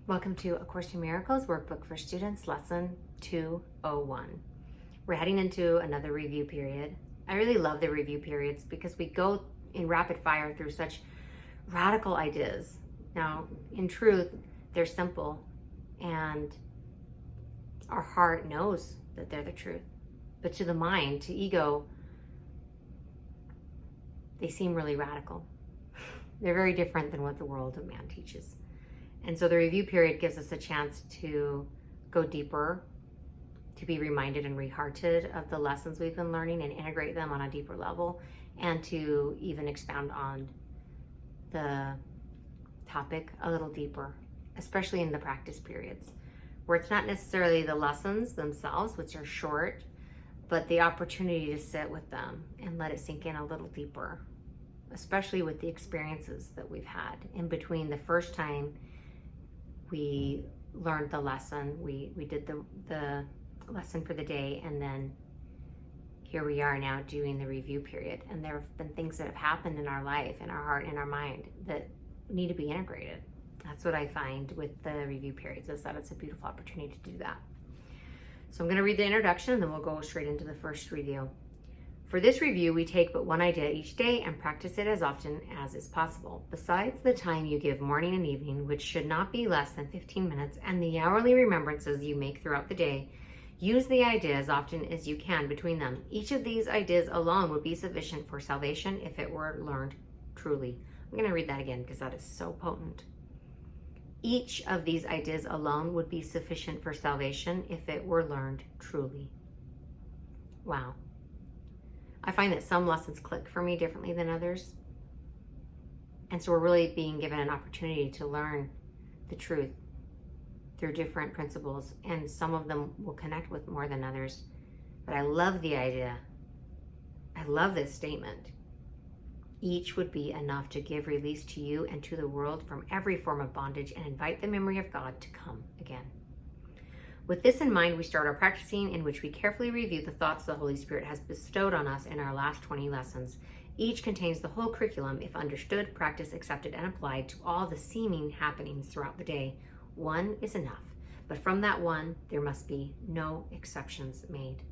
Welcome to A Course in Miracles Workbook for Students, Lesson 201. We're heading into another review period. I really love the review periods because we go in rapid fire through such radical ideas. Now, in truth, they're simple and our heart knows that they're the truth. But to the mind, to ego, they seem really radical. They're very different than what the world of man teaches. And so the review period gives us a chance to go deeper, to be reminded and rehearted of the lessons we've been learning and integrate them on a deeper level, and to even expound on the topic a little deeper, especially in the practice periods, where it's not necessarily the lessons themselves, which are short, but the opportunity to sit with them and let it sink in a little deeper, especially with the experiences that we've had in between the first time we learned the lesson, we did the lesson for the day, and then here we are now doing the review period. And there have been things that have happened in our life, in our heart, in our mind that need to be integrated. That's what I find with the review periods, is that it's a beautiful opportunity to do that. So I'm going to read the introduction and then we'll go straight into the first review. For this review, we take but one idea each day and practice it as often as is possible. Besides the time you give morning and evening, which should not be less than 15 minutes, and the hourly remembrances you make throughout the day, use the idea as often as you can between them. Each of these ideas alone would be sufficient for salvation if it were learned truly. I'm going to read that again because that is so potent. Each of these ideas alone would be sufficient for salvation if it were learned truly. Wow. I find that some lessons click for me differently than others. And so we're really being given an opportunity to learn the truth through different principles. And some of them will connect with more than others. But I love the idea. I love this statement. Each would be enough to give release to you and to the world from every form of bondage and invite the memory of God to come again. With this in mind, we start our practicing, in which we carefully review the thoughts the Holy Spirit has bestowed on us in our last 20 lessons. Each contains the whole curriculum if understood, practiced, accepted, and applied to all the seeming happenings throughout the day. One is enough, but from that one, there must be no exceptions made.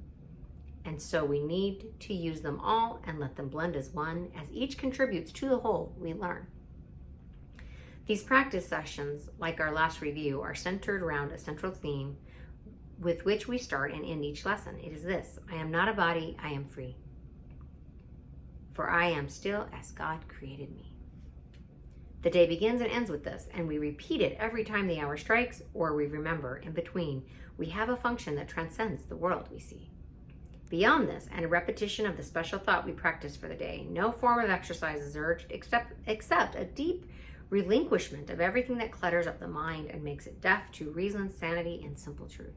And so we need to use them all and let them blend as one, as each contributes to the whole we learn. These practice sessions, like our last review, are centered around a central theme with which we start and end each lesson. It is this: I am not a body, I am free. For I am still as God created me. The day begins and ends with this, and we repeat it every time the hour strikes, or we remember in between. We have a function that transcends the world we see. Beyond this, and a repetition of the special thought we practice for the day, no form of exercise is urged except a deep relinquishment of everything that clutters up the mind and makes it deaf to reason, sanity, and simple truth.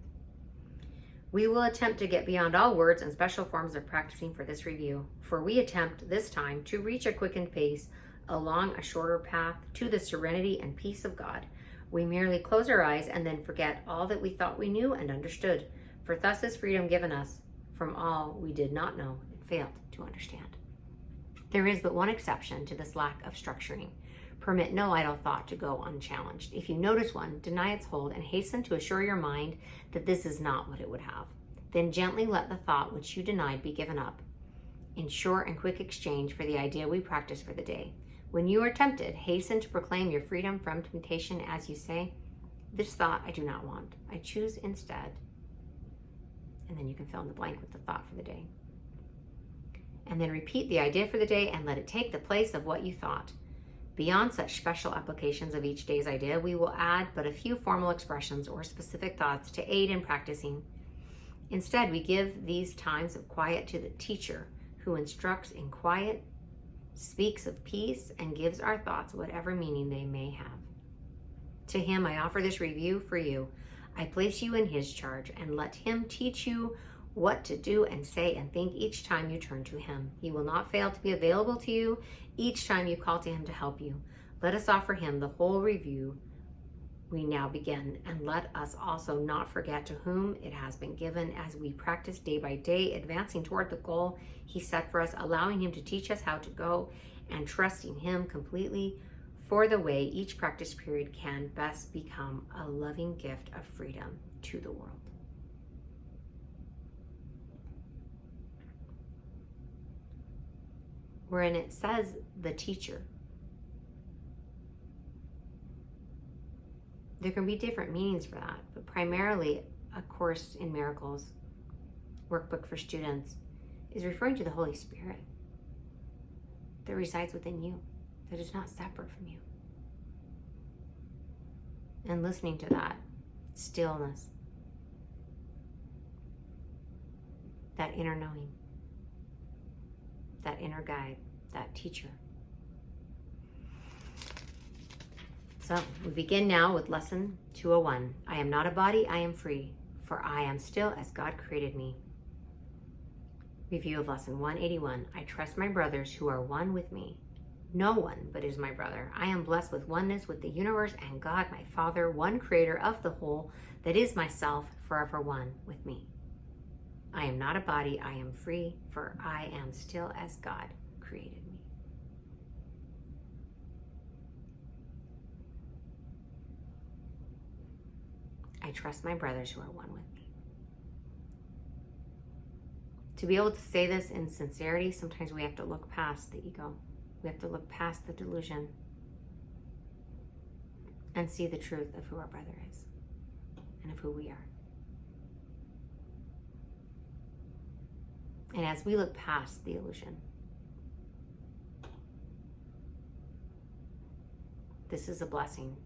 We will attempt to get beyond all words and special forms of practicing for this review, for we attempt this time to reach a quickened pace along a shorter path to the serenity and peace of God. We merely close our eyes and then forget all that we thought we knew and understood, for thus is freedom given us from all we did not know and failed to understand. There is but one exception to this lack of structuring. Permit no idle thought to go unchallenged. If you notice one, deny its hold and hasten to assure your mind that this is not what it would have. Then gently let the thought which you denied be given up, in short and quick exchange for the idea we practice for the day. When you are tempted, hasten to proclaim your freedom from temptation as you say, this thought I do not want. I choose instead. And then you can fill in the blank with the thought for the day. And then repeat the idea for the day and let it take the place of what you thought. Beyond such special applications of each day's idea, we will add but a few formal expressions or specific thoughts to aid in practicing. Instead, we give these times of quiet to the teacher who instructs in quiet, speaks of peace, and gives our thoughts whatever meaning they may have. To him I offer this review for you. I place you in his charge and let him teach you what to do and say and think each time you turn to him. He will not fail to be available to you each time you call to him to help you. Let us offer him the whole review we now begin, and let us also not forget to whom it has been given as we practice day by day, advancing toward the goal he set for us, allowing him to teach us how to go and trusting him completely for the way each practice period can best become a loving gift of freedom to the world. Wherein it says the teacher. There can be different meanings for that, but primarily A Course in Miracles workbook for students is referring to the Holy Spirit that resides within you, that is not separate from you. And listening to that stillness, that inner knowing, that inner guide, that teacher. So we begin now with lesson 201. I am not a body, I am free, for I am still as God created me. Review of lesson 181. I trust my brothers who are one with me. No one but is my brother. I am blessed with oneness with the universe and God, my Father, one creator of the whole, that is myself, forever one with me. I am not a body, I am free, for I am still as God created me. I trust my brothers who are one with me. To be able to say this in sincerity, sometimes we have to look past the ego. We have to look past the delusion and see the truth of who our brother is and of who we are. And as we look past the illusion, this is a blessing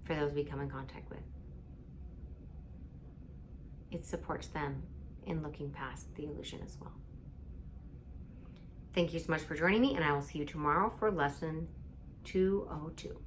for those we come in contact with. It supports them in looking past the illusion as well. Thank you so much for joining me, and I will see you tomorrow for lesson 202.